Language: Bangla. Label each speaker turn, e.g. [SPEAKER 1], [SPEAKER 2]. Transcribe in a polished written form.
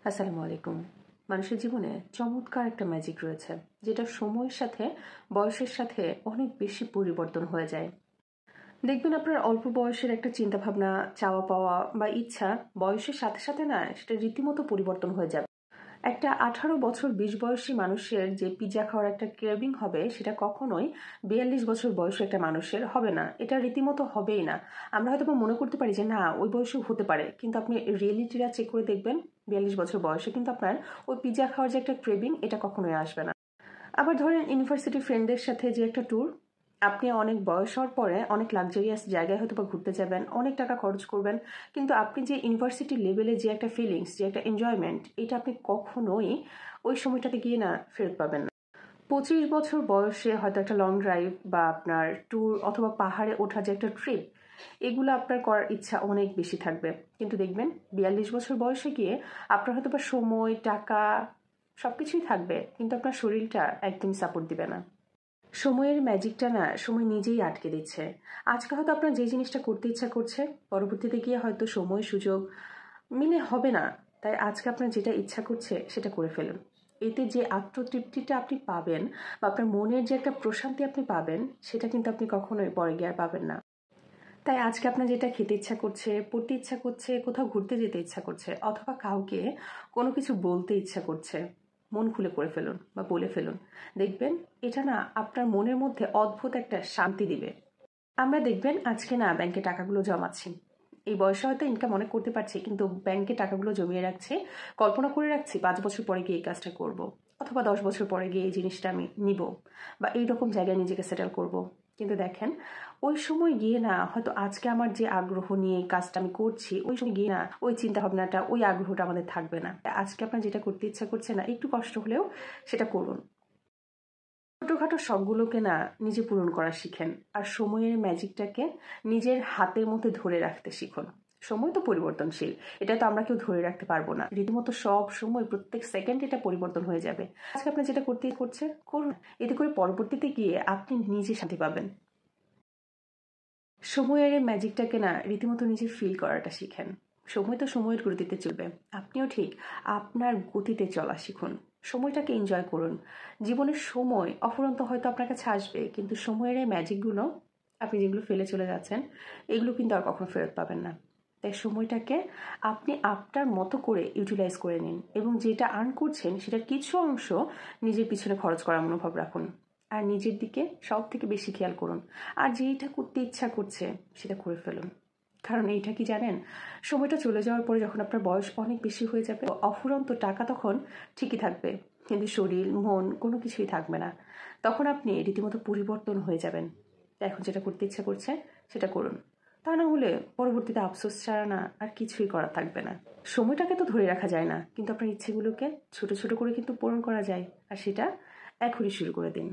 [SPEAKER 1] আসসালামু আলাইকুম। মানুষের জীবনে চমৎকার একটা ম্যাজিক রয়েছে, যেটা সময়ের সাথে বয়সের সাথে অনেক বেশি পরিবর্তন হয়ে যায়। দেখবেন আপনার অল্প বয়সের একটা চিন্তাভাবনা, চাওয়া পাওয়া বা ইচ্ছা বয়সের সাথে সাথে না সেটা রীতিমতো পরিবর্তন হয়ে যাবে। একটা 18 বছর 20 বয়সী মানুষের যে পিৎজা খাওয়ার একটা ক্রেভিং হবে, সেটা কখনোই 42 বছর বয়সী একটা মানুষের হবে না। এটা রীতিমতো হবেই না। আমরা হয়তো মনে করতে পারি যে না, ওই বয়সে হতে পারে, কিন্তু আপনি রিয়েলিটিটা চেক করে দেখবেন 42 বছর বয়সে কিন্তু আপনার ওই পিৎজা খাওয়ার যে একটা ক্রেভিং, এটা কখনোই আসবে না। আবার ধরেন ইউনিভার্সিটি ফ্রেন্ডদের সাথে যে একটা ট্যুর, আপনি অনেক বয়স হওয়ার পরে অনেক লাক্সারিয়াস জায়গায় হয়তো বা ঘুরতে যাবেন, অনেক টাকা খরচ করবেন, কিন্তু আপনি যে ইউনিভার্সিটি লেভেলে যে একটা ফিলিংস, যে একটা এনজয়মেন্ট, এটা আপনি কখনোই ওই সময়টাতে গিয়ে না ফেরত পাবেন না। 25 বছর বয়সে হয়তো একটা লং ড্রাইভ বা আপনার ট্যুর অথবা পাহাড়ে ওঠা যে একটা ট্রিপ, এগুলো আপনার করার ইচ্ছা অনেক বেশি থাকবে, কিন্তু দেখবেন 42 বছর বয়সে গিয়ে আপনার হয়তো বা সময়, টাকা সবকিছুই থাকবে, কিন্তু আপনার শরীরটা একদমই সাপোর্ট দিবে না। সময়ের ম্যাজিকটা না সময় নিজেই আটকে দিচ্ছে। আজকে হয়তো আপনার যে জিনিসটা করতে ইচ্ছা করছে, পরবর্তীতে গিয়ে হয়তো সময় সুযোগ মিলে হবে না। তাই আজকে আপনার যেটা ইচ্ছা করছে সেটা করে ফেলুন। এতে যে আত্মতৃপ্তিটা আপনি পাবেন বা আপনার মনের যে একটা প্রশান্তি আপনি পাবেন, সেটা কিন্তু আপনি কখনোই পরে গিয়ে আর পাবেন না। তাই আজকে আপনার যেটা খেতে ইচ্ছা করছে, পড়তে ইচ্ছা করছে, কোথাও ঘুরতে যেতে ইচ্ছা করছে, অথবা কাউকে কোনো কিছু বলতে ইচ্ছা করছে, মন খুলে করে ফেলুন বা বলে ফেলুন। দেখবেন এটা না আপনার মনের মধ্যে অদ্ভুত একটা শান্তি দিবে। আমরা দেখবেন আজকে না ব্যাংকে টাকাগুলো জমাচ্ছি, এই বয়সে হয়তো ইনকাম অনেক করতে পারছি, কিন্তু ব্যাংকে টাকাগুলো জমিয়ে রাখছি, কল্পনা করে রাখছি 5 বছর পরে গিয়ে এই কাজটা করব, অথবা 10 বছর পরে গিয়ে এই জিনিসটা আমি নিব, বা এইরকম জায়গায় নিজেকে সেটেল করব। কিন্তু দেখেন, ওই সময় গিয়ে না হয়তো আজকে আমার যে আগ্রহ নিয়ে কাজটা আমি করছি, ওই সময় গিয়ে না ওই চিন্তা ভাবনাটা, ওই আগ্রহটা আমাদের থাকবে না। আজকে আপনার যেটা করতে ইচ্ছা করছে না, একটু কষ্ট হলেও সেটা করুন। ছোটখাটো শখগুলোকে না নিজে পূরণ করা শিখেন, আর সময়ের ম্যাজিকটাকে নিজের হাতের মধ্যে ধরে রাখতে শিখুন। সময় তো পরিবর্তনশীল, এটা তো আমরা কেউ ধরে রাখতে পারবো না। রীতিমতো সব সময় প্রত্যেক সেকেন্ড এটা পরিবর্তন হয়ে যাবে। আজকে আপনি যেটা করতে করছে করুন, এতে করে পরবর্তীতে গিয়ে আপনি নিজে শান্তি পাবেন। সময়ের এই ম্যাজিকটাকে না রীতিমতো নিজে ফিল করাটা শিখেন। সময় তো সময়ের গতিতে চলবে, আপনিও ঠিক আপনার গতিতে চলা শিখুন। সময়টাকে এনজয় করুন। জীবনের সময় অফুরন্ত হয়তো আপনার কাছে আসবে, কিন্তু সময়ের এই ম্যাজিকগুলো আপনি যেগুলো ফেলে চলে যাচ্ছেন, এগুলো কিন্তু আর কখনো ফেরত পাবেন না। তাই সময়টাকে আপনি আপনার মতো করে ইউটিলাইজ করে নিন, এবং যেটা আর্ন করছেন সেটার কিছু অংশ নিজের পিছনে খরচ করার মনোভাব রাখুন। আর নিজের দিকে সব থেকে বেশি খেয়াল করুন। আর যেইটা করতে ইচ্ছা করছে সেটা করে ফেলুন। কারণ এইটা কি জানেন, সময়টা চলে যাওয়ার পরে যখন আপনার বয়স অনেক বেশি হয়ে যাবে, অফুরন্ত টাকা তখন ঠিকই থাকবে, কিন্তু শরীর মন কোনো কিছুই থাকবে না। তখন আপনি রীতিমতো পরিবর্তন হয়ে যাবেন। তাই এখন যেটা করতে ইচ্ছা করছে সেটা করুন। তা না হলে পরবর্তীতে আফসোস ছাড়া না আর কিছুই করা থাকবে না। সময়টাকে তো ধরে রাখা যায় না, কিন্তু আপনার ইচ্ছেগুলোকে ছোট ছোট করে কিন্তু পূরণ করা যায়, আর সেটা এখনই শুরু করে দিন।